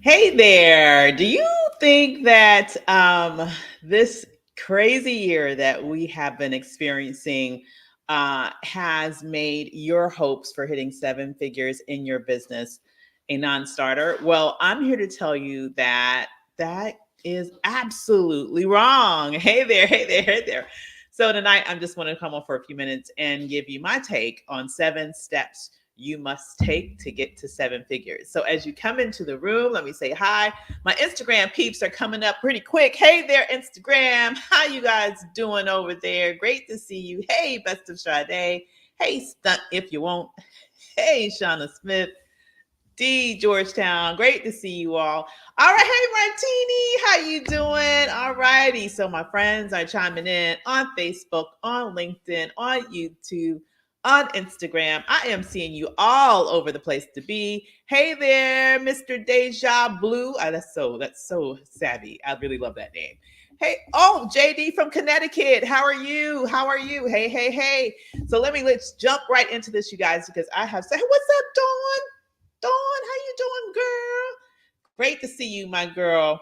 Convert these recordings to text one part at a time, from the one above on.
Hey there. Do you think that this crazy year that we have been experiencing has made your hopes for hitting seven figures in your business a non starter? Well, I'm here to tell you that that is absolutely wrong. Hey there, hey there, hey there. So, tonight, I'm just want to come on for a few minutes and give you my take on seven steps you must take to get to seven figures. So as you come into the room, let me say hi. My Instagram peeps are coming up pretty quick. Hey there, Instagram. How you guys doing over there? Great to see you. Hey, Best of Sade. Hey, Stunt If You Won't. Hey, Shauna Smith. D Georgetown. Great to see you all. All right, hey Martini, how you doing? All righty. So my friends are chiming in on Facebook, on LinkedIn, on YouTube, on Instagram. I am seeing you all over the place to be. Hey there, Mr. Deja Blue. That's so savvy. I really love that name. Hey, oh, JD from Connecticut. How are you? How are you? Hey, hey, hey. So let's jump right into this, you guys, because I have said, hey, what's up, Dawn? Dawn, how you doing, girl? Great to see you, my girl.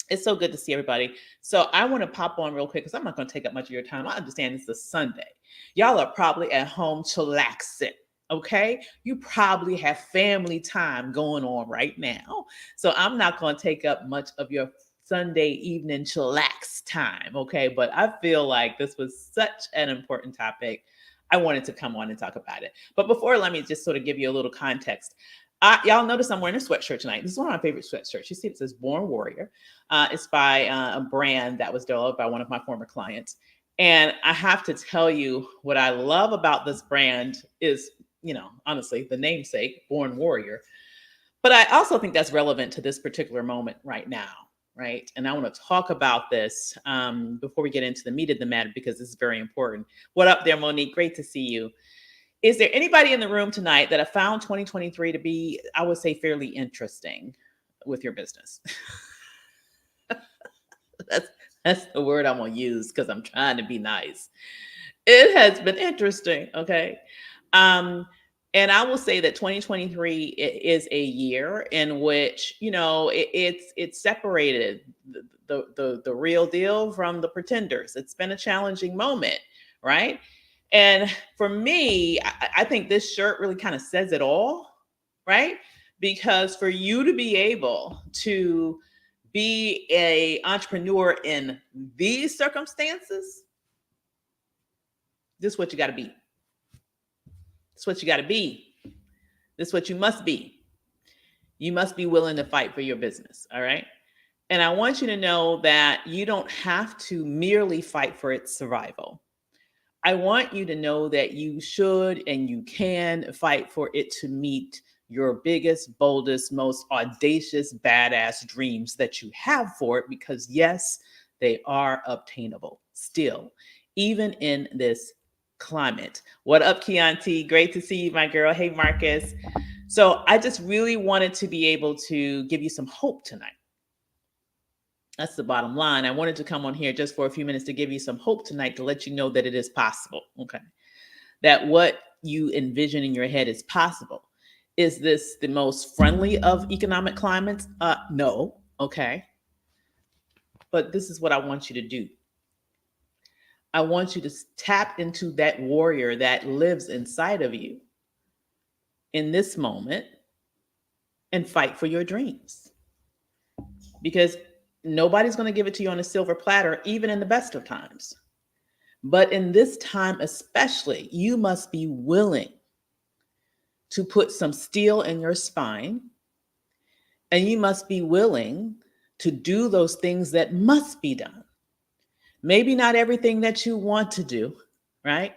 It's so good to see everybody. So I want to pop on real quick because I'm not going to take up much of your time. I understand it's a Sunday. Y'all are probably at home chillaxing. Okay, you probably have family time going on right now. So I'm not going to take up much of your Sunday evening chillax time. Okay, but I feel like this was such an important topic. I wanted to come on and talk about it. But before, let me just sort of give you a little context. Y'all notice I'm wearing a sweatshirt tonight. This is one of my favorite sweatshirts. You see, it says Born Warrior. It's by a brand that was developed by one of my former clients. And I have to tell you, what I love about this brand is, honestly, the namesake, Born Warrior. But I also think that's relevant to this particular moment right now, right? And I want to talk about this before we get into the meat of the matter because this is very important. What up there, Monique? Great to see you. Is there anybody in the room tonight that have found 2023 to be, I would say, fairly interesting with your business? that's that's the word I'm gonna use because I'm trying to be nice. It has been interesting, okay. Um, and I will say that 2023 is a year in which it's separated the real deal from the pretenders. It's been a challenging moment, right? And for me, I think this shirt really kind of says it all, right? Because for you to be able to be a entrepreneur in these circumstances, this is what you got to be. This is what you got to be. This is what you must be. You must be willing to fight for your business. All right. And I want you to know that you don't have to merely fight for its survival. I want you to know that you should and you can fight for it to meet your biggest, boldest, most audacious, badass dreams that you have for it, because yes, they are obtainable still, even in this climate. What up, Chianti? Great to see you, my girl. Hey, Marcus. So I just really wanted to be able to give you some hope tonight. That's the bottom line. I wanted to come on here just for a few minutes to give you some hope tonight to let you know that it is possible. Okay. That what you envision in your head is possible. Is this the most friendly of economic climates? No. Okay. But this is what I want you to do. I want you to tap into that warrior that lives inside of you in this moment and fight for your dreams. Because nobody's going to give it to you on a silver platter, even in the best of times. But in this time, especially, you must be willing to put some steel in your spine, and you must be willing to do those things that must be done. Maybe not everything that you want to do, right?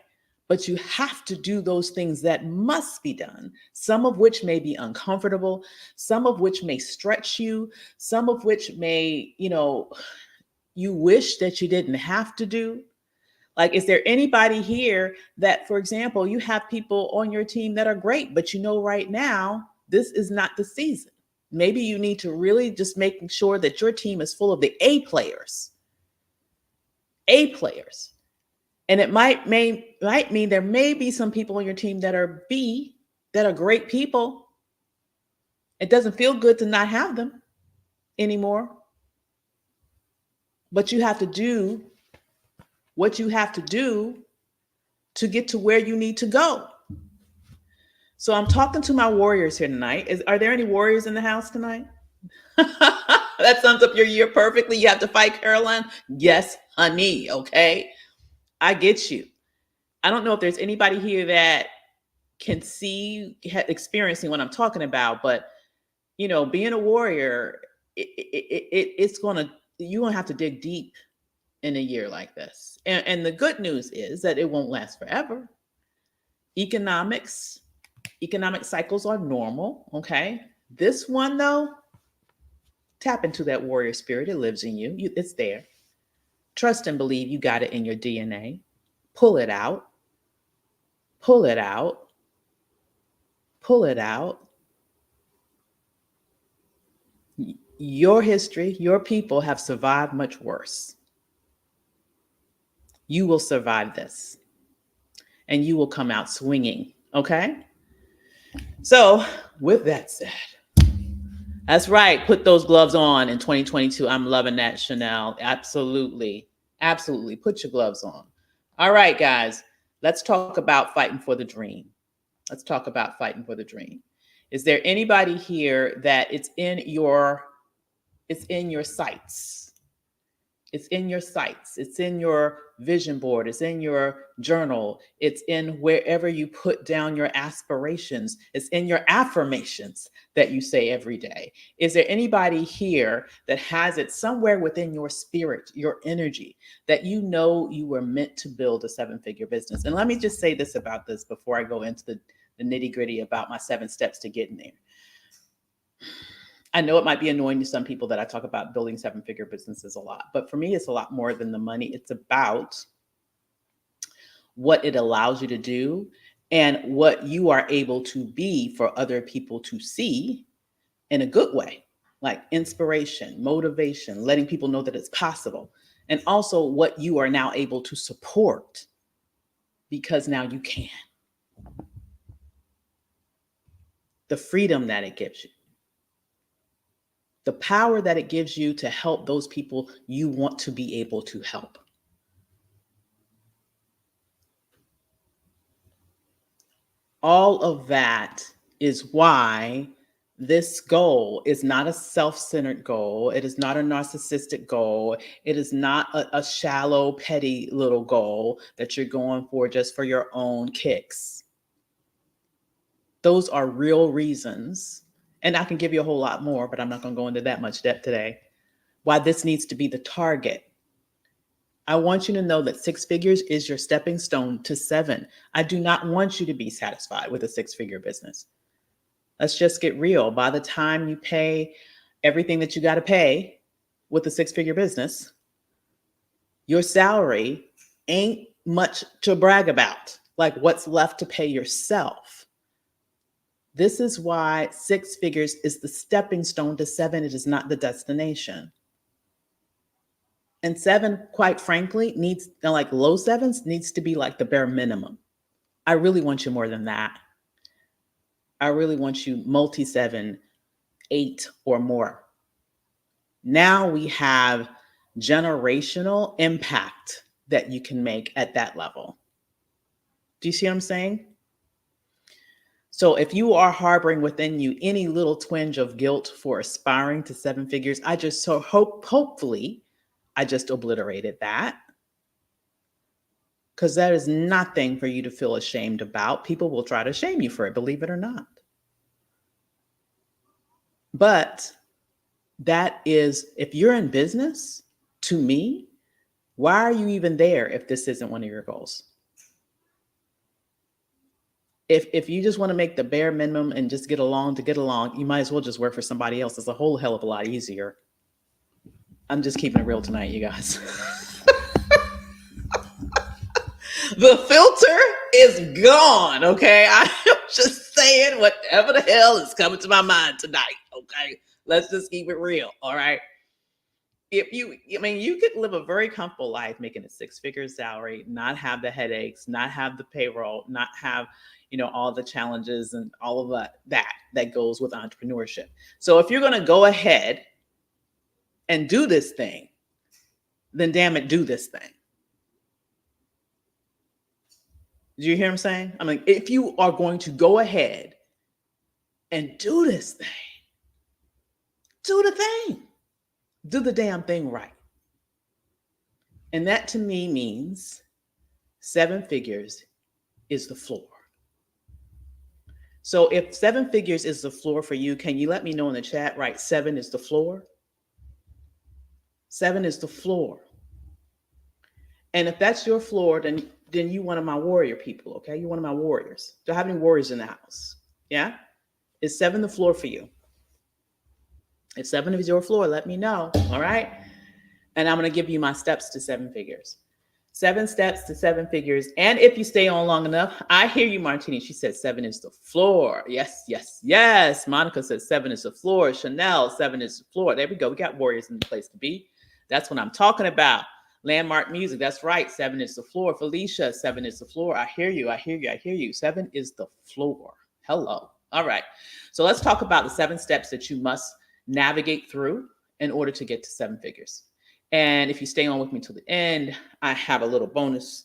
But you have to do those things that must be done, some of which may be uncomfortable, some of which may stretch you, some of which may, you wish that you didn't have to do. Like, is there anybody here that, for example, you have people on your team that are great, but right now, this is not the season? Maybe you need to really just making sure that your team is full of the A players. A players. And it might mean there may be some people on your team that are B, that are great people, It doesn't feel good to not have them anymore, but you have to do what you have to do to get to where you need to go. So I'm talking to my warriors here tonight. Are there any warriors in the house tonight? That sums up your year perfectly. You have to fight, Caroline. Yes, honey. Okay. I get you. I don't know if there's anybody here that can see, experiencing what I'm talking about, but being a warrior, it's gonna you're gonna have to dig deep in a year like this. And the good news is that it won't last forever. Economics, economic cycles are normal. Okay. This one though, tap into that warrior spirit. It lives in you. It's there. Trust and believe you got it in your DNA. Pull it out. Pull it out. Pull it out. Your history, your people have survived much worse. You will survive this and you will come out swinging. Okay. So, with that said, that's right. Put those gloves on in 2022. I'm loving that, Chanel. Absolutely. Absolutely. Put your gloves on. All right, guys, let's talk about fighting for the dream. Let's talk about fighting for the dream. Is there anybody here that it's in your sights? It's in your sights. It's in your vision board. It's in your journal. It's in wherever you put down your aspirations. It's in your affirmations that you say every day. Is there anybody here that has it somewhere within your spirit, your energy, that you were meant to build a seven-figure business? And let me just say this about this before I go into the nitty-gritty about my 7 steps to getting there. I know it might be annoying to some people that I talk about building 7-figure businesses a lot, but for me, it's a lot more than the money. It's about what it allows you to do and what you are able to be for other people to see in a good way, like inspiration, motivation, letting people know that it's possible, and also what you are now able to support because now you can. The freedom that it gives you. The power that it gives you to help those people you want to be able to help. All of that is why this goal is not a self-centered goal. It is not a narcissistic goal. It is not a shallow, petty little goal that you're going for just for your own kicks. Those are real reasons. And I can give you a whole lot more, but I'm not going to go into that much depth today. Why this needs to be the target. I want you to know that 6 figures is your stepping stone to 7. I do not want you to be satisfied with a 6-figure business. Let's just get real. By the time you pay everything that you got to pay with a 6-figure business, your salary ain't much to brag about, like what's left to pay yourself. This is why 6 figures is the stepping stone to 7. It is not the destination. And 7, quite frankly, needs, like low 7s, needs to be like the bare minimum. I really want you more than that. I really want you multi 7, 8 or more. Now we have generational impact that you can make at that level. Do you see what I'm saying? So if you are harboring within you any little twinge of guilt for aspiring to 7 figures, I just hopefully I just obliterated that. Because that is nothing for you to feel ashamed about. People will try to shame you for it, believe it or not. But that is, if you're in business, to me, why are you even there if this isn't one of your goals? If you just want to make the bare minimum and just get along to get along, you might as well just work for somebody else. It's a whole hell of a lot easier. I'm just keeping it real tonight, you guys. The filter is gone, okay? I'm just saying whatever the hell is coming to my mind tonight, okay? Let's just keep it real, all right? You could live a very comfortable life making a 6-figure salary, not have the headaches, not have the payroll, not have all the challenges and all of that goes with entrepreneurship. So if you're going to go ahead and do this thing, then damn it, do this thing. Do you hear what I'm saying? I mean, if you are going to go ahead and do this thing, do the thing. Do the damn thing right. And that to me means 7 figures is the floor. So if 7 figures is the floor for you, can you let me know in the chat, right? 7 is the floor. 7 is the floor. And if that's your floor, then you one of my warrior people, okay? You're one of my warriors. Do I have any warriors in the house? Yeah? Is 7 the floor for you? If 7 is your floor, let me know, all right? And I'm going to give you my steps to 7 figures. 7 steps to 7 figures. And if you stay on long enough, I hear you, Martini. She said 7 is the floor. Yes, yes, yes. Monica says 7 is the floor. Chanel, 7 is the floor. There we go. We got warriors in the place to be. That's what I'm talking about. Landmark Music. That's right. 7 is the floor. Felicia, 7 is the floor. I hear you. I hear you. I hear you. 7 is the floor. Hello. All right. So let's talk about the 7 steps that you must navigate through in order to get to 7 figures. And if you stay on with me till the end, I have a little bonus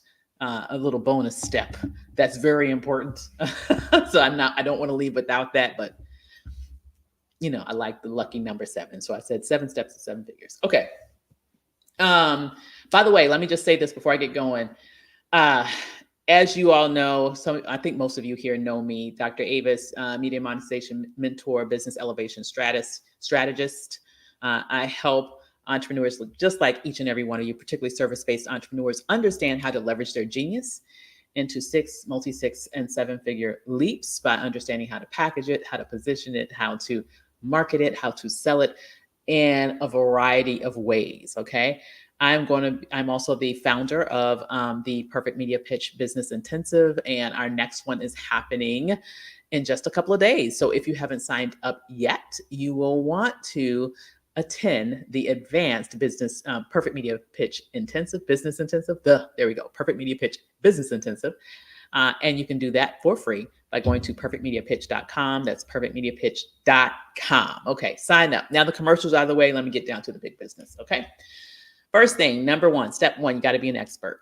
step that's very important. So I don't want to leave without that, but I like the lucky number 7. So I said 7 steps to 7 figures. Okay. By the way, let me just say this before I get going. As you all know, I think most of you here know me, Dr. Avis, media monetization mentor, business elevation strategist. I help entrepreneurs just like each and every one of you, particularly service-based entrepreneurs, understand how to leverage their genius into 6, multi-6, and 7-figure leaps by understanding how to package it, how to position it, how to market it, how to sell it in a variety of ways. Okay. I'm also the founder of the Perfect Media Pitch Business Intensive, and our next one is happening in just a couple of days. So if you haven't signed up yet, you will want to attend the advanced business Perfect Media Pitch Intensive, Business Intensive. There we go, Perfect Media Pitch Business Intensive. And you can do that for free by going to perfectmediapitch.com. That's perfectmediapitch.com. Okay, sign up. Now the commercials out of the way. Let me get down to the big business. Okay. First thing, number 1, step 1, you got to be an expert.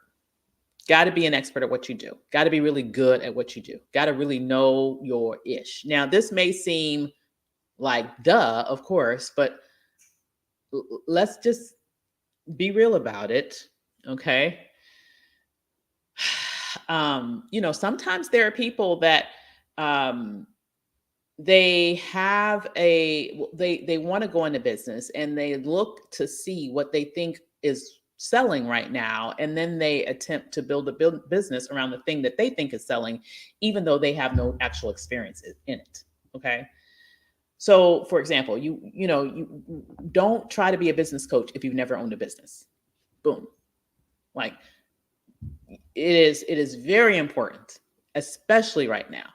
Got to be an expert at what you do. Got to be really good at what you do. Got to really know your ish. Now, this may seem like duh, of course, but let's just be real about it. Okay. Sometimes there are people that they want to go into business and they look to see what they think is selling right now. And then they attempt to build a business around the thing that they think is selling, even though they have no actual experience in it. Okay. So for example, you don't try to be a business coach if you've never owned a business. Boom. Like it is very important, especially right now,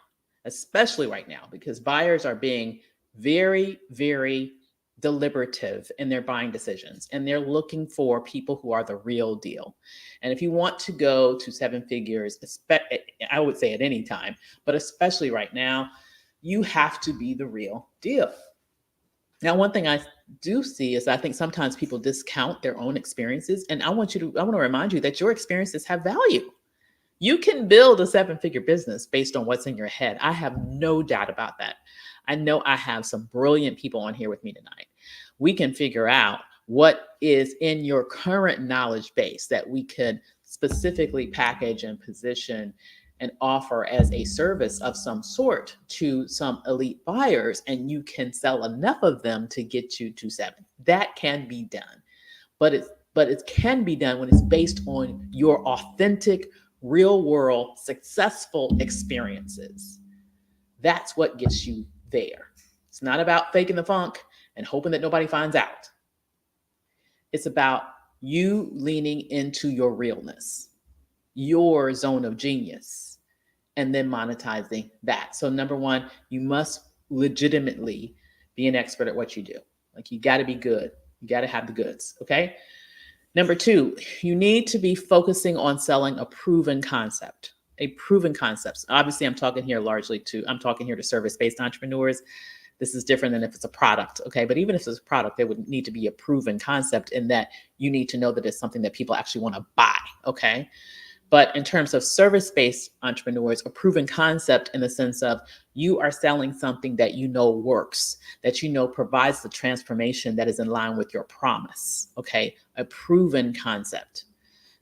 because buyers are being very, very deliberative in their buying decisions, and they're looking for people who are the real deal. And if you want to go to 7 figures, I would say at any time, but especially right now, you have to be the real deal. Now, one thing I do see is I think sometimes people discount their own experiences, and I want to remind you that your experiences have value. You can build a 7-figure business based on what's in your head. I have no doubt about that. I know I have some brilliant people on here with me tonight. We can figure out what is in your current knowledge base that we could specifically package and position and offer as a service of some sort to some elite buyers, and you can sell enough of them to get you to 7. That can be done, but it can be done when it's based on your authentic, real world, successful experiences. That's what gets you there. It's not about faking the funk and hoping that nobody finds out. It's about you leaning into your realness, your zone of genius, and then monetizing that. So number 1, you must legitimately be an expert at what you do. Like you got to be good. You got to have the goods. Okay. Number 2, you need to be focusing on selling a proven concept. a proven concept. Obviously, I'm talking here to service-based entrepreneurs. This is different than if it's a product, okay? But even if it's a product, there would need to be a proven concept in that you need to know that it's something that people actually want to buy, okay? But in terms of service-based entrepreneurs, a proven concept in the sense of you are selling something that you know works, that you know provides the transformation that is in line with your promise, okay? A proven concept.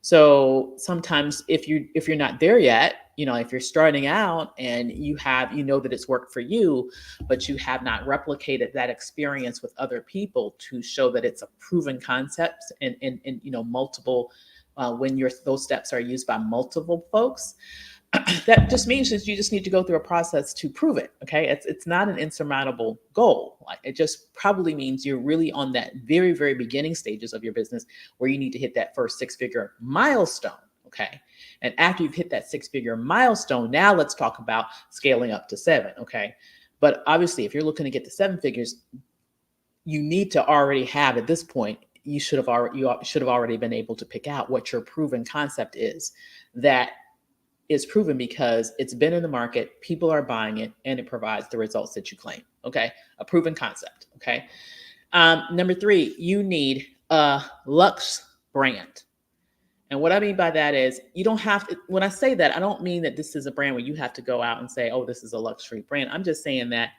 So sometimes if you're not there yet, if you're starting out and you know that it's worked for you, but you have not replicated that experience with other people to show that it's a proven concept and multiple when those steps are used by multiple folks, that just means that you just need to go through a process to prove it. Okay. It's not an insurmountable goal. Like, it just probably means you're really on that very, very beginning stages of your business where you need to hit that first 6-figure milestone. Okay. And after you've hit that 6-figure milestone, now let's talk about scaling up to 7. Okay. But obviously, if you're looking to get to 7 figures, you need to already have, at this point, you should have already been able to pick out what your proven concept is that is proven because it's been in the market, people are buying it, and it provides the results that you claim. Okay. A proven concept. Okay. Number 3, you need a Lux brand. And what I mean by that is you don't have to, when I say that, I don't mean that this is a brand where you have to go out and say, oh, this is a luxury brand. I'm just saying that,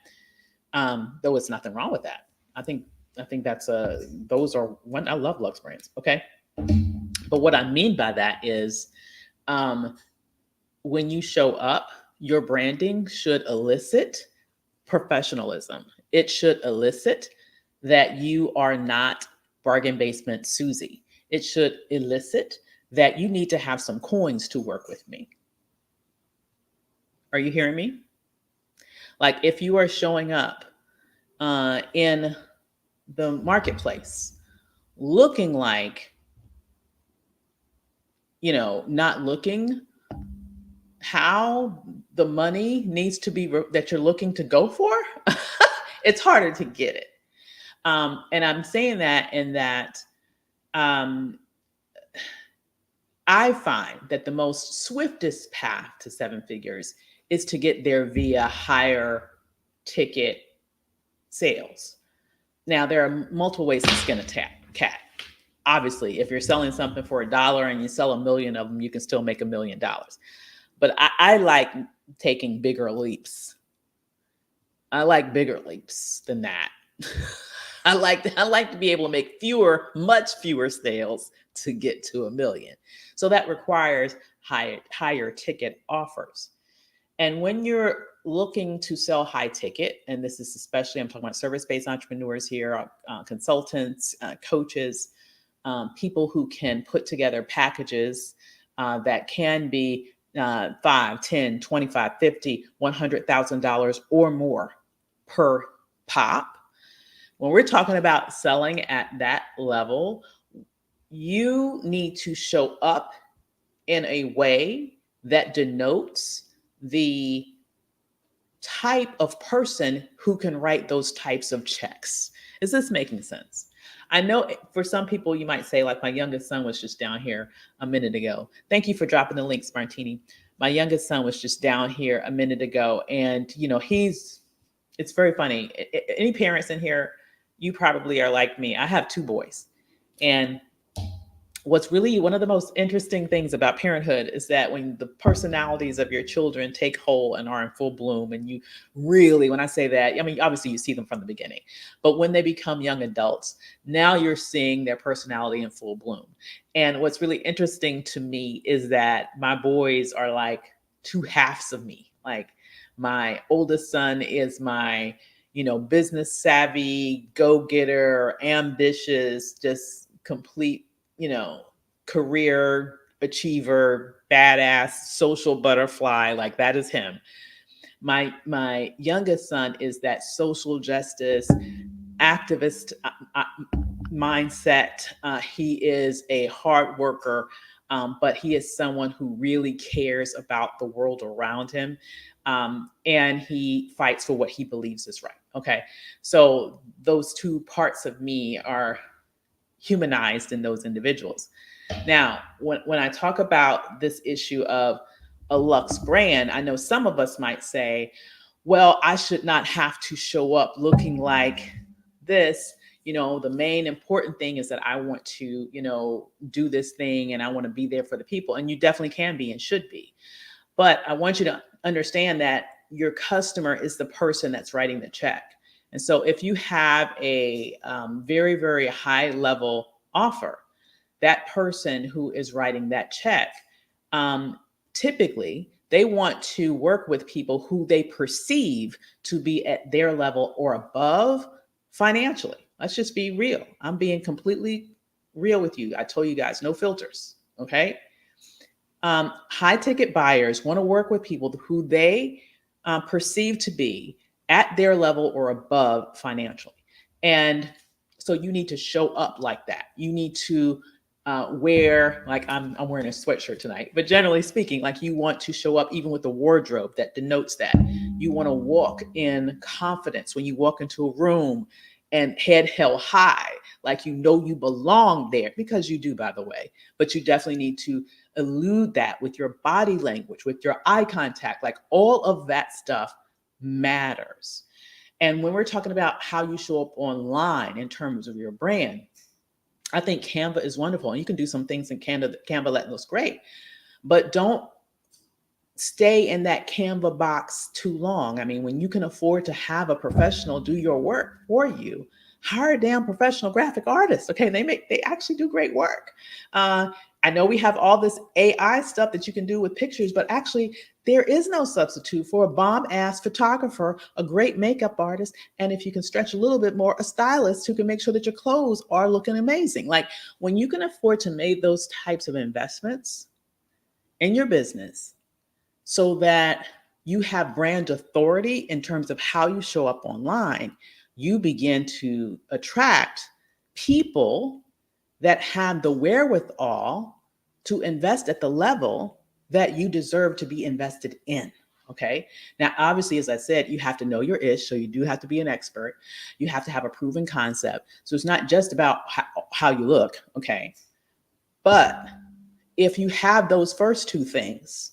though it's nothing wrong with that. I think those are one, I love Lux brands. Okay. But what I mean by that is, when you show up, your branding should elicit professionalism. It should elicit that you are not bargain basement Susie. It should elicit that you need to have some coins to work with me. Are you hearing me? Like, if you are showing up in the marketplace looking like, not looking how the money needs to be that you're looking to go for, it's harder to get it. And I'm saying that in that I find that the most swiftest path to 7 figures is to get there via higher ticket sales. Now, there are multiple ways to skin a cat. Obviously, if you're selling something for $1 and you sell 1 million of them, you can still make $1 million. But I like taking bigger leaps. I like bigger leaps than that. I like to be able to make much fewer sales to get to 1 million. So that requires higher ticket offers. And when you're looking to sell high ticket, and this is especially, I'm talking about service-based entrepreneurs here, consultants, coaches, people who can put together packages that can be $5, $10, $25, $50, $100,000 or more per pop. When we're talking about selling at that level, you need to show up in a way that denotes the type of person who can write those types of checks. Is this making sense? I know for some people you might say, like, my youngest son was just down here a minute ago. Thank you for dropping the links, Martini. My youngest son was just down here a minute ago, and it's very funny. Any parents in here, you probably are like me. I have 2 boys, and what's really one of the most interesting things about parenthood is that when the personalities of your children take hold and are in full bloom, and you really, when I say that, I mean, obviously you see them from the beginning, but when they become young adults, now you're seeing their personality in full bloom. And what's really interesting to me is that my boys are like 2 halves of me. Like, my oldest son is my, business savvy, go-getter, ambitious, just complete, career achiever, badass, social butterfly. Like, that is him. My youngest son is that social justice activist mindset. He is a hard worker, but he is someone who really cares about the world around him. And he fights for what he believes is right. Okay. So those 2 parts of me are humanized in those individuals. Now, when I talk about this issue of a Lux brand, I know some of us might say, well, I should not have to show up looking like this. The main important thing is that I want to, do this thing and I want to be there for the people. And you definitely can be and should be. But I want you to understand that your customer is the person that's writing the check. And so if you have a very, very high level offer, that person who is writing that check, typically they want to work with people who they perceive to be at their level or above financially. Let's just be real. I'm being completely real with you. I told you guys, no filters. Okay. High ticket buyers want to work with people who they perceive to be at their level or above financially. And so you need to show up like that. You need to wear, like I'm wearing a sweatshirt tonight, but generally speaking, like you want to show up even with a wardrobe that denotes that. You want to walk in confidence when you walk into a room and head held high, like you belong there, because you do, by the way. But you definitely need to elude that with your body language, with your eye contact, like all of that stuff matters. And when we're talking about how you show up online in terms of your brand, I think Canva is wonderful. And you can do some things in Canva that looks great, but don't stay in that Canva box too long. I mean, when you can afford to have a professional do your work for you, hire a damn professional graphic artist. Okay, they actually do great work. I know we have all this AI stuff that you can do with pictures, but actually there is no substitute for a bomb ass photographer, a great makeup artist, and if you can stretch a little bit more, a stylist who can make sure that your clothes are looking amazing. Like when you can afford to make those types of investments in your business so that you have brand authority in terms of how you show up online, you begin to attract people that have the wherewithal to invest at the level that you deserve to be invested in. Okay. Now, obviously, as I said, you have to know your ish. So you do have to be an expert. You have to have a proven concept. So it's not just about how you look. Okay. But if you have those first two things,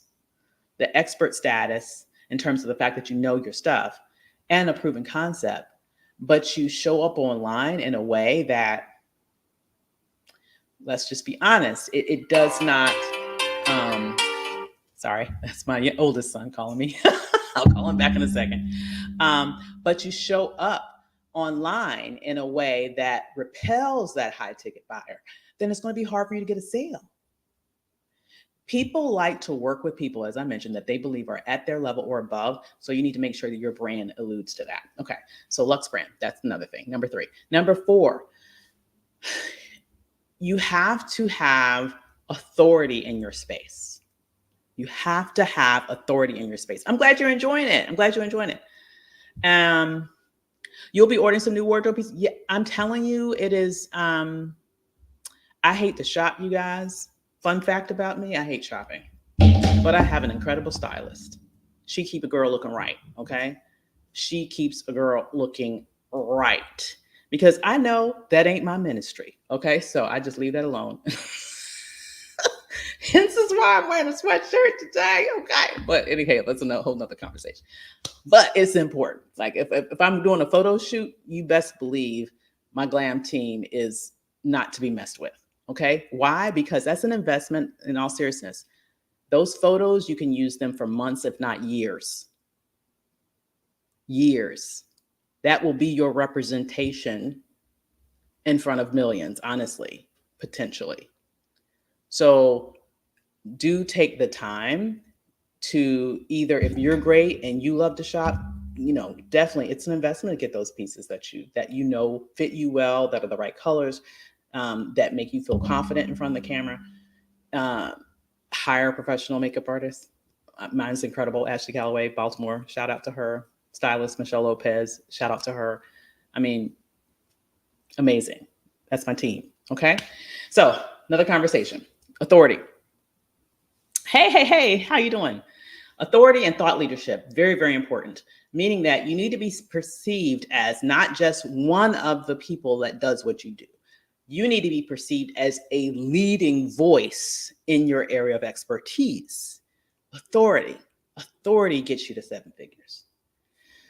the expert status in terms of the fact that you know your stuff and a proven concept, but you show up online in a way that, let's just be honest, it does not, sorry, that's my oldest son calling me. I'll call him back in a second. But you show up online in a way that repels that high ticket buyer, then it's going to be hard for you to get a sale. People like to work with people, as I mentioned, that they believe are at their level or above. So you need to make sure that your brand alludes to that. Okay. So Lux brand, that's another thing. Number 3. Number 4, you have to have authority in your space. You have to have authority in your space. I'm glad you're enjoying it. You'll be ordering some new wardrobe pieces. Yeah, I'm telling you, it is. I hate to shop, you guys. Fun fact about me, I hate shopping, but I have an incredible stylist. She keeps a girl looking right. Okay. She keeps a girl looking right because I know that ain't my ministry. Okay. So I just leave that alone. This is why I'm wearing a sweatshirt today. Okay. But anyway, that's a whole nother conversation. But it's important. Like if I'm doing a photo shoot, you best believe my glam team is not to be messed with. Okay. Why? Because that's an investment in all seriousness. Those photos, you can use them for months, if not years. Years. That will be your representation in front of millions, honestly, potentially. So do take the time to either, if you're great and you love to shop, definitely it's an investment to get those pieces that fit you well, that are the right colors, that make you feel confident in front of the camera. Hire a professional makeup artist. Mine's incredible. Ashley Calloway, Baltimore. Shout out to her. Stylist Michelle Lopez. Shout out to her. I mean, amazing. That's my team. Okay. So another conversation. Authority. Hey, how you doing? Authority and thought leadership, very, very important, meaning that you need to be perceived as not just one of the people that does what you do. You need to be perceived as a leading voice in your area of expertise. Authority. Authority gets you to seven figures.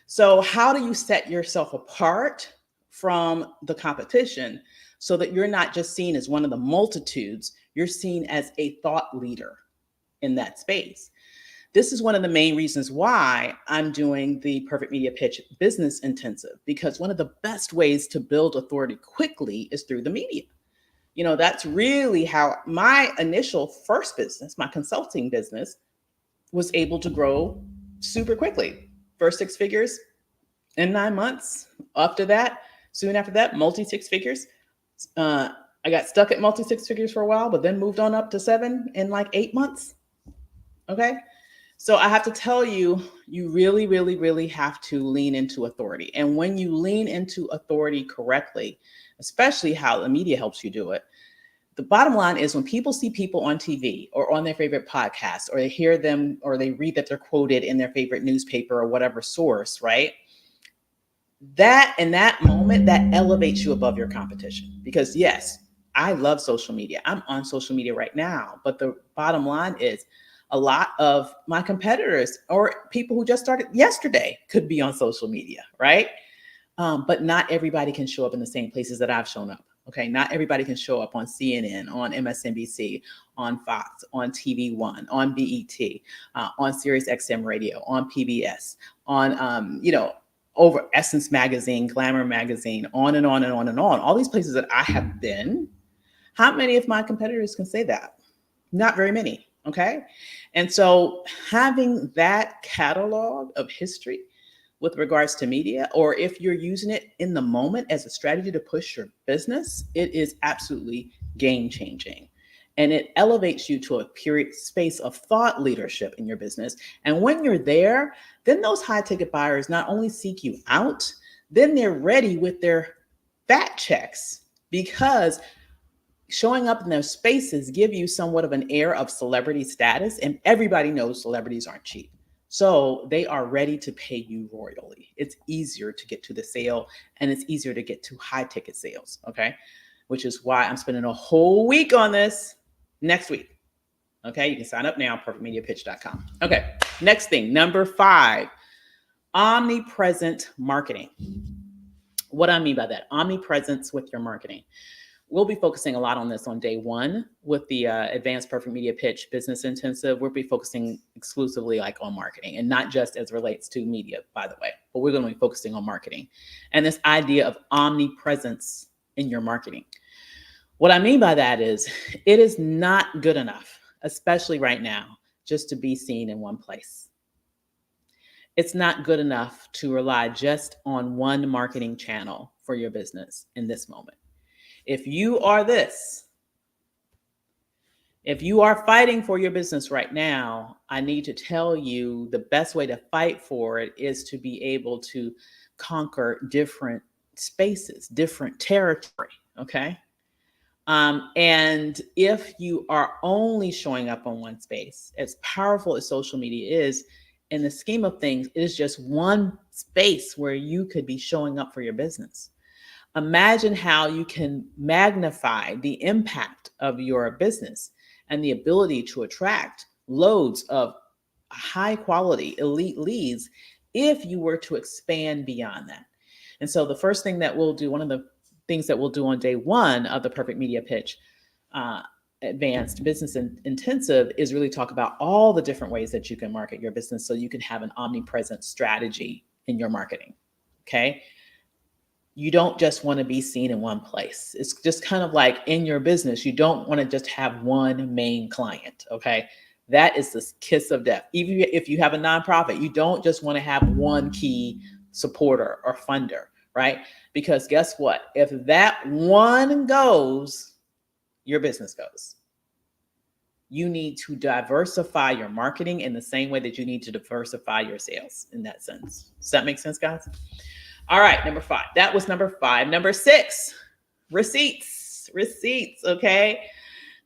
So, how do you set yourself apart from the competition so that you're not just seen as one of the multitudes, you're seen as a thought leader in that space? This is one of the main reasons why I'm doing the Perfect Media Pitch Business Intensive, because one of the best ways to build authority quickly is through the media. That's really how my initial first business, my consulting business, was able to grow super quickly. First six figures in 9 months. Soon after that, multi six figures. I got stuck at multi six figures for a while, but then moved on up to seven in like 8 months. Okay. So I have to tell you, you really, really, really have to lean into authority. And when you lean into authority correctly, especially how the media helps you do it, the bottom line is when people see people on TV or on their favorite podcast, or they hear them or they read that they're quoted in their favorite newspaper or whatever source, right? That in that moment, that elevates you above your competition. Because yes, I love social media. I'm on social media right now. But the bottom line is a lot of my competitors or people who just started yesterday could be on social media, right? But not everybody can show up in the same places that I've shown up. Okay, not everybody can show up on CNN, on MSNBC, on Fox, on TV One, on BET, on Sirius XM Radio, on PBS, on over Essence Magazine, Glamour Magazine, on and on and on and on. All these places that I have been. How many of my competitors can say that? Not very many. Okay, and so having that catalog of history with regards to media, or if you're using it in the moment as a strategy to push your business, it is absolutely game changing. And it elevates you to a period space of thought leadership in your business. And when you're there, then those high ticket buyers not only seek you out, then they're ready with their fat checks, because showing up in those spaces give you somewhat of an air of celebrity status, and everybody knows celebrities aren't cheap. So they are ready to pay you royally. It's easier to get to the sale, and it's easier to get to high ticket sales. Okay. Which is why I'm spending a whole week on this next week. Okay. You can sign up now, perfectmediapitch.com. Okay. Next thing, number 5, omnipresent marketing. What I mean by that, omnipresence with your marketing. We'll be focusing a lot on this on day 1 with the Advanced Perfect Media Pitch Business Intensive. We'll be focusing exclusively on marketing, and not just as relates to media, by the way, but we're going to be focusing on marketing and this idea of omnipresence in your marketing. What I mean by that is it is not good enough, especially right now, just to be seen in one place. It's not good enough to rely just on one marketing channel for your business in this moment. If you are fighting for your business right now, I need to tell you the best way to fight for it is to be able to conquer different spaces, different territory. Okay. And if you are only showing up on one space, as powerful as social media is, in the scheme of things, it is just one space where you could be showing up for your business. Imagine how you can magnify the impact of your business and the ability to attract loads of high quality elite leads if you were to expand beyond that. And so the first thing that we'll do, one of the things that we'll do on day 1 of the Perfect Media Pitch Advanced Business Intensive is really talk about all the different ways that you can market your business so you can have an omnipresent strategy in your marketing. Okay. You don't just want to be seen in one place. It's just kind of like in your business, you don't want to just have one main client. Okay. That is the kiss of death. Even if you have a nonprofit, you don't just want to have one key supporter or funder, right? Because guess what? If that one goes, your business goes. You need to diversify your marketing in the same way that you need to diversify your sales in that sense. Does that make sense, guys? All right, number 5. That was number 5. Number 6, receipts. Okay.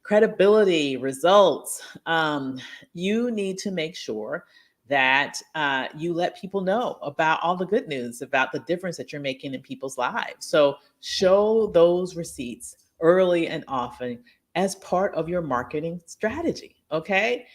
Credibility, results. You need to make sure that you let people know about all the good news, about the difference that you're making in people's lives. So show those receipts early and often as part of your marketing strategy. Okay.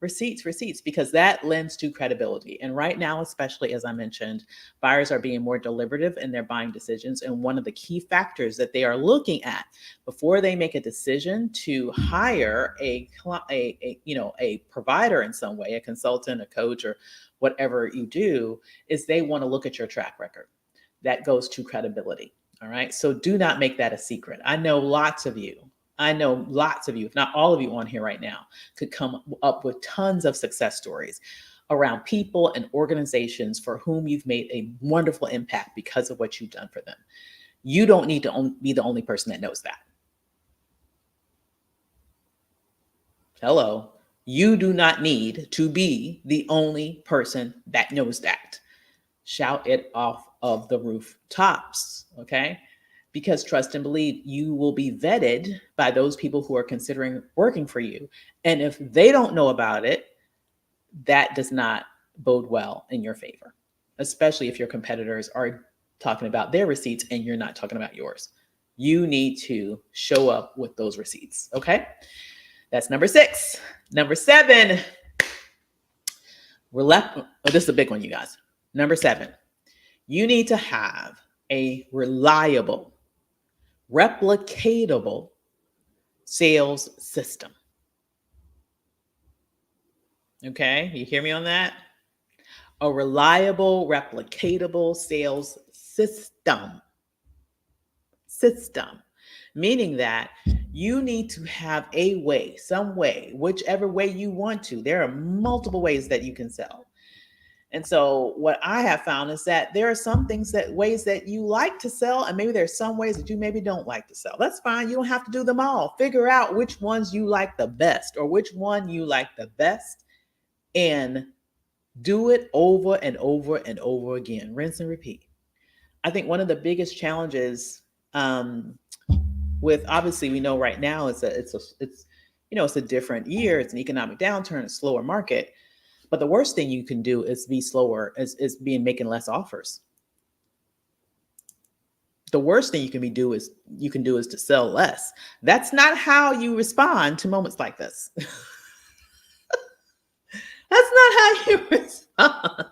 Receipts, because that lends to credibility. And right now, especially as I mentioned, buyers are being more deliberative in their buying decisions. And one of the key factors that they are looking at before they make a decision to hire a provider in some way, a consultant, a coach, or whatever you do, is they want to look at your track record. That goes to credibility. All right. So do not make that a secret. I know lots of you, if not all of you on here right now, could come up with tons of success stories around people and organizations for whom you've made a wonderful impact because of what you've done for them. You don't need to be the only person that knows that. Hello. You do not need to be the only person that knows that. Shout it off of the rooftops. Okay. Because trust and believe, you will be vetted by those people who are considering working for you. And if they don't know about it, that does not bode well in your favor, especially if your competitors are talking about their receipts and you're not talking about yours. You need to show up with those receipts. Okay. That's number 6. Number 7. This is a big one, you guys. Number 7. You need to have a reliable, replicatable sales system. Okay, you hear me on that? A reliable, replicatable sales system. Meaning that you need to have a way, some way, whichever way you want to. There are multiple ways that you can sell. And so what I have found is that there are some ways that you like to sell, and maybe there's some ways that you maybe don't like to sell. That's fine. You don't have to do them all. Figure out which ones you like the best, or which one you like the best, and do it over and over and over again. Rinse and repeat. I think one of the biggest challenges with, obviously, we know right now it's a different year. It's an economic downturn, a slower market. But the worst thing you can do is be slower, is making less offers. The worst thing you can do is to sell less. That's not how you respond to moments like this. That's not how you respond.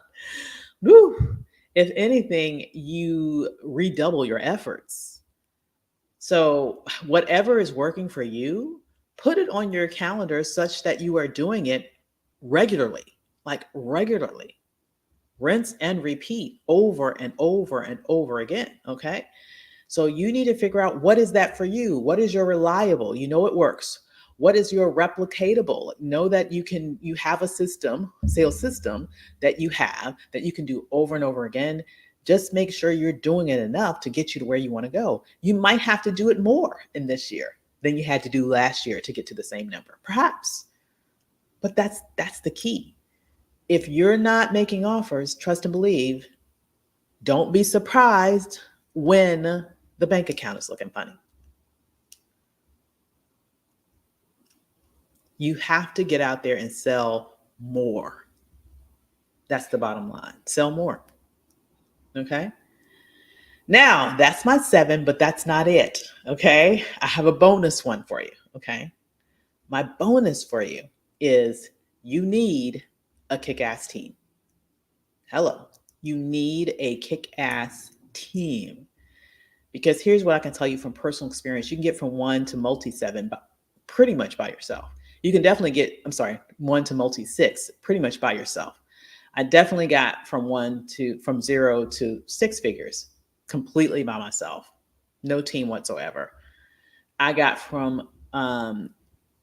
Woo. If anything, you redouble your efforts. So whatever is working for you, put it on your calendar such that you are doing it regularly. Like regularly. Rinse and repeat over and over and over again. Okay. So you need to figure out, what is that for you? What is your reliable? You know it works. What is your replicatable? Know that you have a sales system that you can do over and over again. Just make sure you're doing it enough to get you to where you want to go. You might have to do it more in this year than you had to do last year to get to the same number, perhaps. But that's the key. If you're not making offers, trust and believe, don't be surprised when the bank account is looking funny. You have to get out there and sell more. That's the bottom line. Sell more. Okay. Now, that's my 7, but that's not it. Okay. I have a bonus one for you. Okay. My bonus for you is you need a kick-ass team. Hello. You need a kick-ass team. Because here's what I can tell you from personal experience. You can get from 1 to multi-7 pretty much by yourself. You can definitely get, 1 to multi-6 pretty much by yourself. I definitely got from 0 to 6 figures completely by myself. No team whatsoever. I got from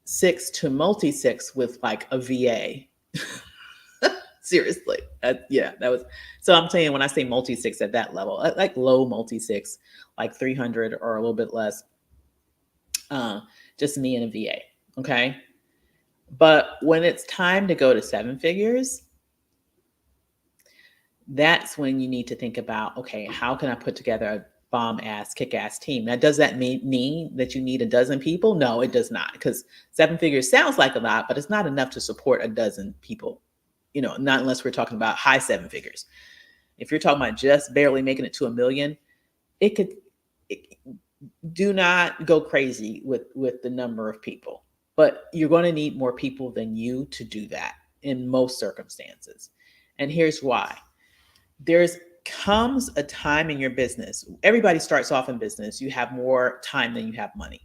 6 to multi-6 with like a VA. Seriously. That was, so I'm saying, when I say multi-6 at that level, like low multi-6, like 300 or a little bit less, just me and a VA. Okay. But when it's time to go to 7 figures, that's when you need to think about, okay, how can I put together a bomb-ass, kick-ass team? Now, does that mean that you need a dozen people? No, it does not, because 7 figures sounds like a lot, but it's not enough to support a dozen people. Not unless we're talking about high 7 figures. If you're talking about just barely making it to $1 million, do not go crazy with the number of people, but you're going to need more people than you to do that. in most circumstances. And here's why. There's comes a time in your business. Everybody starts off in business. You have more time than you have money.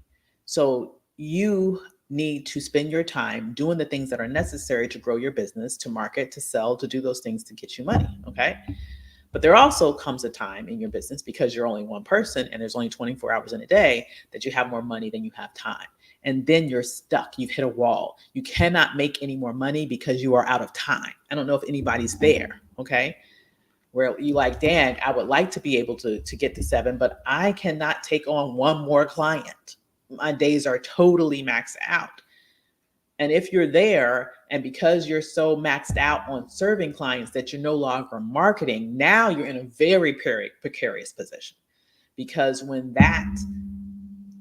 So you need to spend your time doing the things that are necessary to grow your business, to market, to sell, to do those things to get you money. Okay. But there also comes a time in your business, because you're only one person and there's only 24 hours in a day, that you have more money than you have time. And then you're stuck. You've hit a wall. You cannot make any more money because you are out of time. I don't know if anybody's there. Okay. Where you like, dang, I would like to be able to get to 7, but I cannot take on one more client. My days are totally maxed out. And if you're there, and because you're so maxed out on serving clients that you're no longer marketing, now you're in a very precarious position. Because when that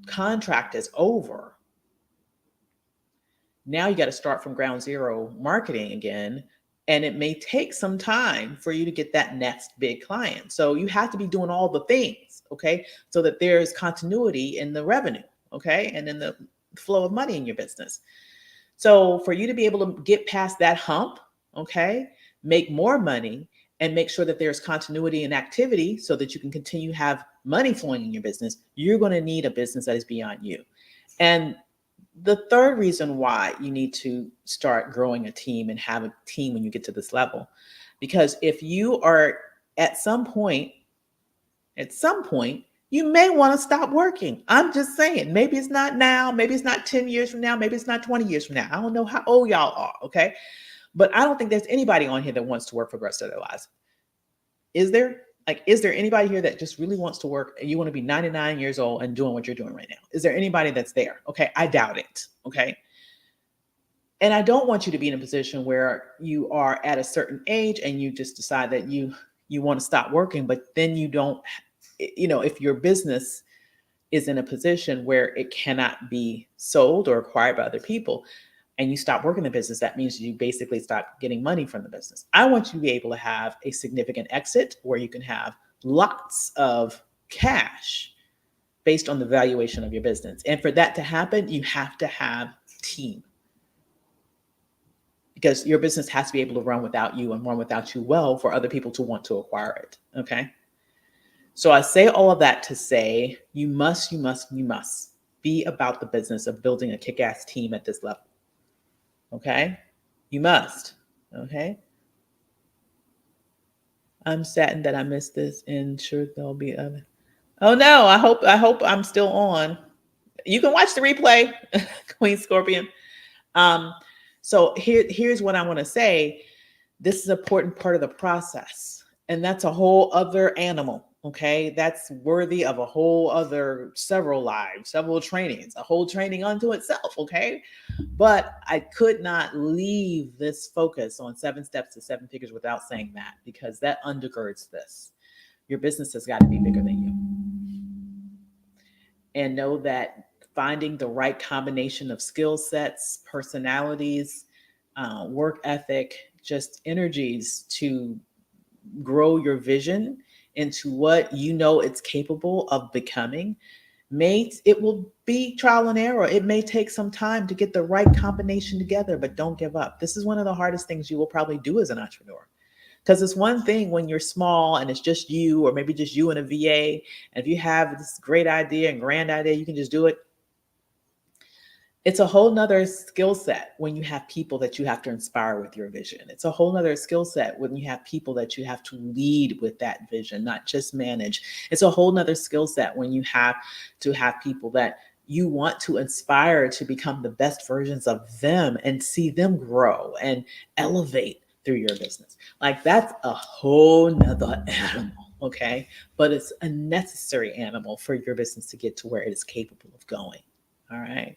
contract is over, now you got to start from ground zero marketing again. And it may take some time for you to get that next big client. So you have to be doing all the things, okay, so that there's continuity in the revenue, okay, and in the flow of money in your business. So for you to be able to get past that hump, okay, make more money and make sure that there's continuity and activity so that you can continue to have money flowing in your business, you're going to need a business that is beyond you. And the third reason why you need to start growing a team and have a team when you get to this level, because if you are at some point, you may want to stop working. I'm just saying, maybe it's not now, maybe it's not 10 years from now, maybe it's not 20 years from now. I don't know how old y'all are, okay? But I don't think there's anybody on here that wants to work for the rest of their lives. Is there? Like, is there anybody here that just really wants to work and you want to be 99 years old and doing what you're doing right now? Is there anybody that's there? Okay, I doubt it, okay? And I don't want you to be in a position where you are at a certain age and you just decide that you want to stop working, but then you don't, if your business is in a position where it cannot be sold or acquired by other people, and you stop working the business, that means you basically stop getting money from the business. I want you to be able to have a significant exit where you can have lots of cash based on the valuation of your business. And for that to happen, you have to have team, because your business has to be able to run without you and run without you well for other people to want to acquire it. Okay. So I say all of that to say you must be about the business of building a kick-ass team at this level. Okay. You must. Okay. I'm saddened that I missed this, and sure there'll be other. Oh no, I hope I'm still on. You can watch the replay, Queen Scorpion. So here's what I want to say. This is an important part of the process, and that's a whole other animal. Okay, that's worthy of a whole other several lives, several trainings, a whole training unto itself. Okay, but I could not leave this focus on 7 steps to 7 figures without saying that, because that undergirds this. Your business has got to be bigger than you. And know that finding the right combination of skill sets, personalities, work ethic, just energies to grow your vision into what you know it's capable of becoming, it will be trial and error. It may take some time to get the right combination together, but don't give up. This is one of the hardest things you will probably do as an entrepreneur. Because it's one thing when you're small and it's just you, or maybe just you and a VA. And if you have this great idea and grand idea, you can just do it. It's a whole nother skill set when you have people that you have to inspire with your vision. It's a whole nother skill set when you have people that you have to lead with that vision, not just manage. It's a whole nother skill set when you have to have people that you want to inspire to become the best versions of them and see them grow and elevate through your business. Like, that's a whole nother animal, okay? But it's a necessary animal for your business to get to where it is capable of going, all right?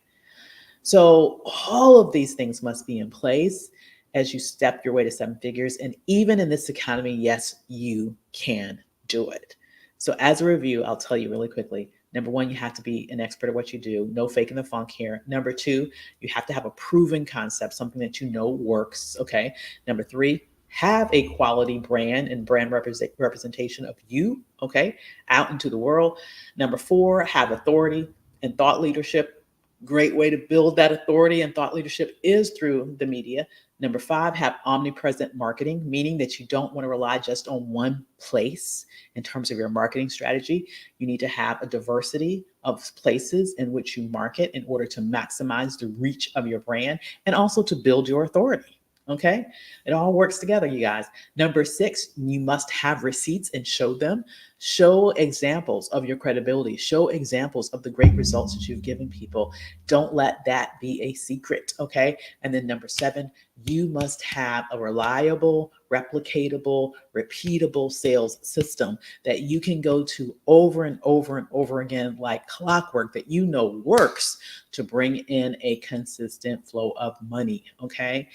So all of these things must be in place as you step your way to 7 figures. And even in this economy, yes, you can do it. So as a review, I'll tell you really quickly. Number 1, you have to be an expert at what you do. No faking the funk here. Number 2, you have to have a proven concept, something that you know works. Okay. Number 3, have a quality brand and brand representation of you. Okay. Out into the world. Number 4, have authority and thought leadership. Great way to build that authority and thought leadership is through the media. Number 5, have omnipresent marketing, meaning that you don't want to rely just on one place in terms of your marketing strategy. You need to have a diversity of places in which you market in order to maximize the reach of your brand and also to build your authority. Okay. It all works together, you guys. Number 6, you must have receipts and show them. Show examples of your credibility. Show examples of the great results that you've given people. Don't let that be a secret. Okay. And then number 7, you must have a reliable, replicatable, repeatable sales system that you can go to over and over and over again, like clockwork, that you know works to bring in a consistent flow of money. Okay.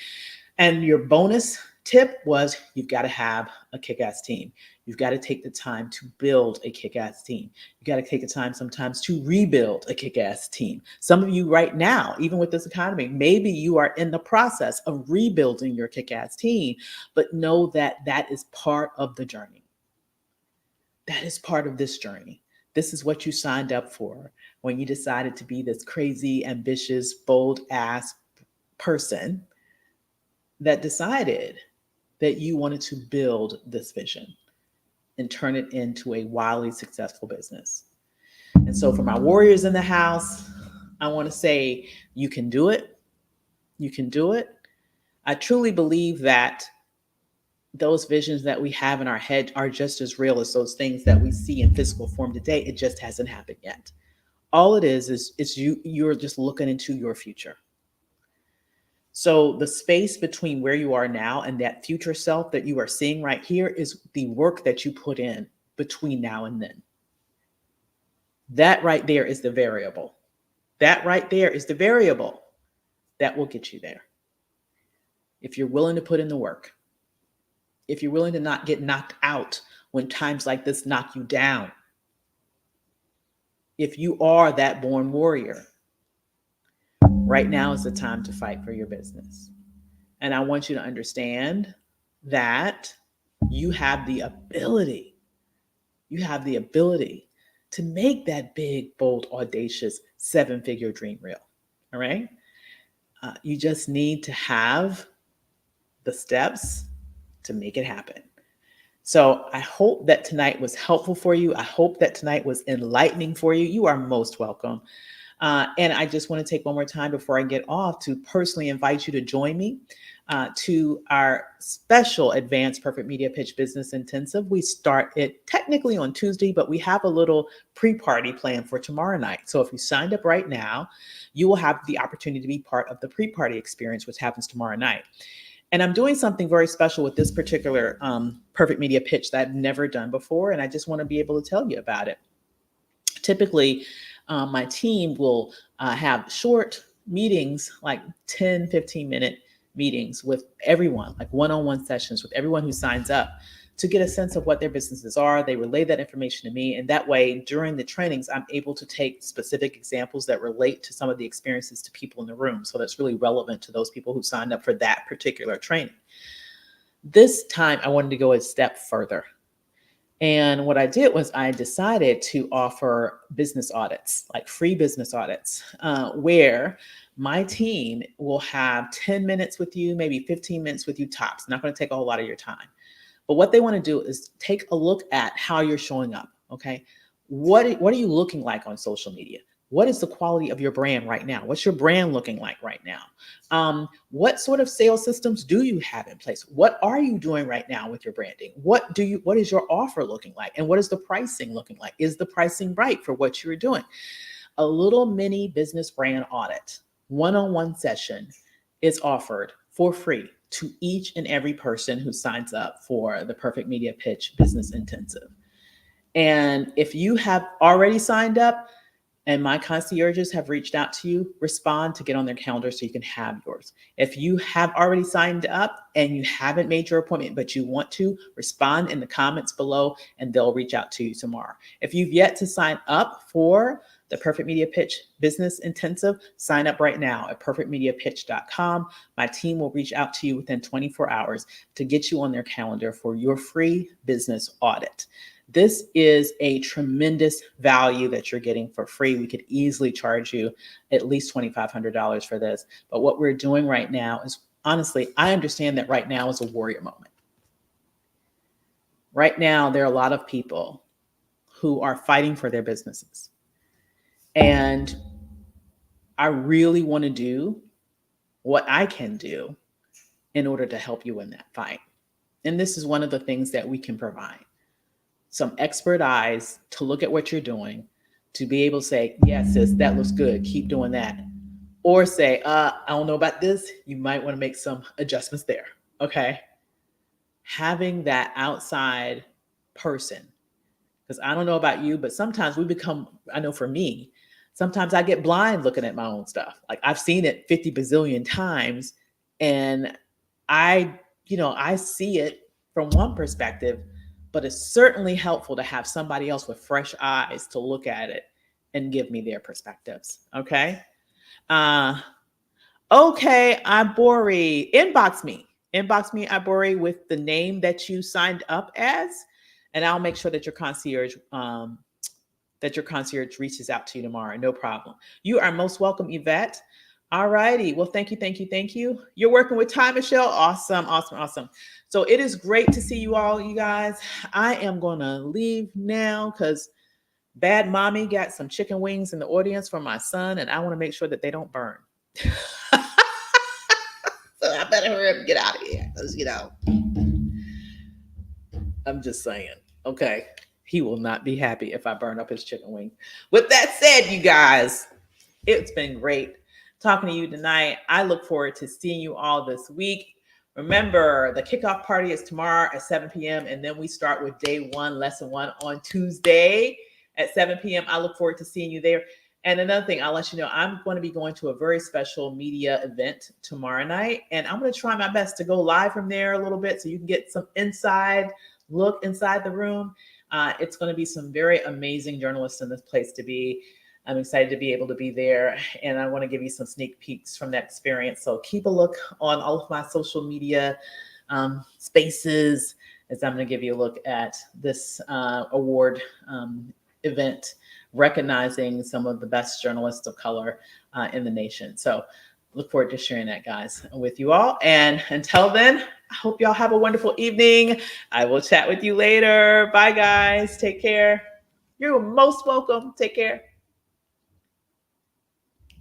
And your bonus tip was you've got to have a kick-ass team. You've got to take the time to build a kick-ass team. You got to take the time sometimes to rebuild a kick-ass team. Some of you right now, even with this economy, maybe you are in the process of rebuilding your kick-ass team, but know that that is part of the journey. That is part of this journey. This is what you signed up for when you decided to be this crazy, ambitious, bold ass person that decided that you wanted to build this vision and turn it into a wildly successful business. And so for my warriors in the house, I want to say you can do it. You can do it. I truly believe that those visions that we have in our head are just as real as those things that we see in physical form today. It just hasn't happened yet. All it is you're just looking into your future. So the space between where you are now and that future self that you are seeing right here is the work that you put in between now and then. That right there is the variable. That right there is the variable that will get you there. If you're willing to put in the work, if you're willing to not get knocked out when times like this knock you down, if you are that born warrior, right now is the time to fight for your business. And I want you to understand that you have the ability to make that big, bold, audacious 7-figure dream real. All right. You just need to have the steps to make it happen. So I hope that tonight was helpful for you. I hope that tonight was enlightening for you. You are most welcome. And I just want to take one more time before I get off to personally invite you to join me to our special Advanced Perfect Media Pitch Business Intensive. We start it technically on Tuesday, but we have a little pre-party planned for tomorrow night. So if you signed up right now, you will have the opportunity to be part of the pre-party experience, which happens tomorrow night. And I'm doing something very special with this particular Perfect Media Pitch that I've never done before. And I just want to be able to tell you about it. Typically, my team will have short meetings, like 10, 15-minute meetings with everyone, like one-on-one sessions with everyone who signs up to get a sense of what their businesses are. They relay that information to me. And that way, during the trainings, I'm able to take specific examples that relate to some of the experiences to people in the room. So that's really relevant to those people who signed up for that particular training. This time, I wanted to go a step further. And what I did was I decided to offer business audits, like free business audits, where my team will have 10 minutes with you, maybe 15 minutes with you tops. Not going to take a whole lot of your time. But what they want to do is take a look at how you're showing up. Okay. What are you looking like on social media? What is the quality of your brand right now? What's your brand looking like right now? What sort of sales systems do you have in place? What are you doing right now with your branding? What is your offer looking like? And what is the pricing looking like? Is the pricing right for what you're doing? A little mini business brand audit, one-on-one session is offered for free to each and every person who signs up for the Perfect Media Pitch Business Intensive. And if you have already signed up, and my concierges have reached out to you, respond to get on their calendar so you can have yours. If you have already signed up and you haven't made your appointment, but you want to, respond in the comments below and they'll reach out to you tomorrow. If you've yet to sign up for the Perfect Media Pitch Business Intensive, sign up right now at perfectmediapitch.com. My team will reach out to you within 24 hours to get you on their calendar for your free business audit. This is a tremendous value that you're getting for free. We could easily charge you at least $2,500 for this. But what we're doing right now is honestly, I understand that right now is a warrior moment. Right now, there are a lot of people who are fighting for their businesses. And I really want to do what I can do in order to help you in that fight. And this is one of the things that we can provide some expert eyes to look at what you're doing, to be able to say, yes, sis, that looks good. Keep doing that. Or say, I don't know about this. You might want to make some adjustments there. Okay. Having that outside person, because I don't know about you, but sometimes we become, I know for me, sometimes I get blind looking at my own stuff. Like I've seen it 50 bazillion times and I see it from one perspective, but it's certainly helpful to have somebody else with fresh eyes to look at it and give me their perspectives. Okay. Uh, okay, Ibori, inbox me, Ibori, with the name that you signed up as, and I'll make sure that your concierge reaches out to you tomorrow. No problem. You are most welcome, Yvette. All righty. Well, thank you, thank you, thank you. You're working with Ty Michelle. Awesome, awesome, awesome. So it is great to see you all, you guys. I am gonna leave now because Bad Mommy got some chicken wings in the audience for my son, and I want to make sure that they don't burn. So I better hurry up and get out of here because, I'm just saying. Okay. He will not be happy if I burn up his chicken wing. With that said, you guys, it's been great talking to you tonight. I look forward to seeing you all this week. Remember, the kickoff party is tomorrow at 7 p.m. And then we start with day one, lesson one on Tuesday at 7 p.m. I look forward to seeing you there. And another thing, I'll let you know, I'm going to be going to a very special media event tomorrow night. And I'm going to try my best to go live from there a little bit so you can get some look inside the room. It's going to be some very amazing journalists in this place to be. I'm excited to be able to be there, and I want to give you some sneak peeks from that experience. So keep a look on all of my social media spaces as I'm going to give you a look at this award event, recognizing some of the best journalists of color in the nation. So look forward to sharing that, guys, with you all. And until then, I hope y'all have a wonderful evening. I will chat with you later. Bye, guys. Take care. You're most welcome. Take care.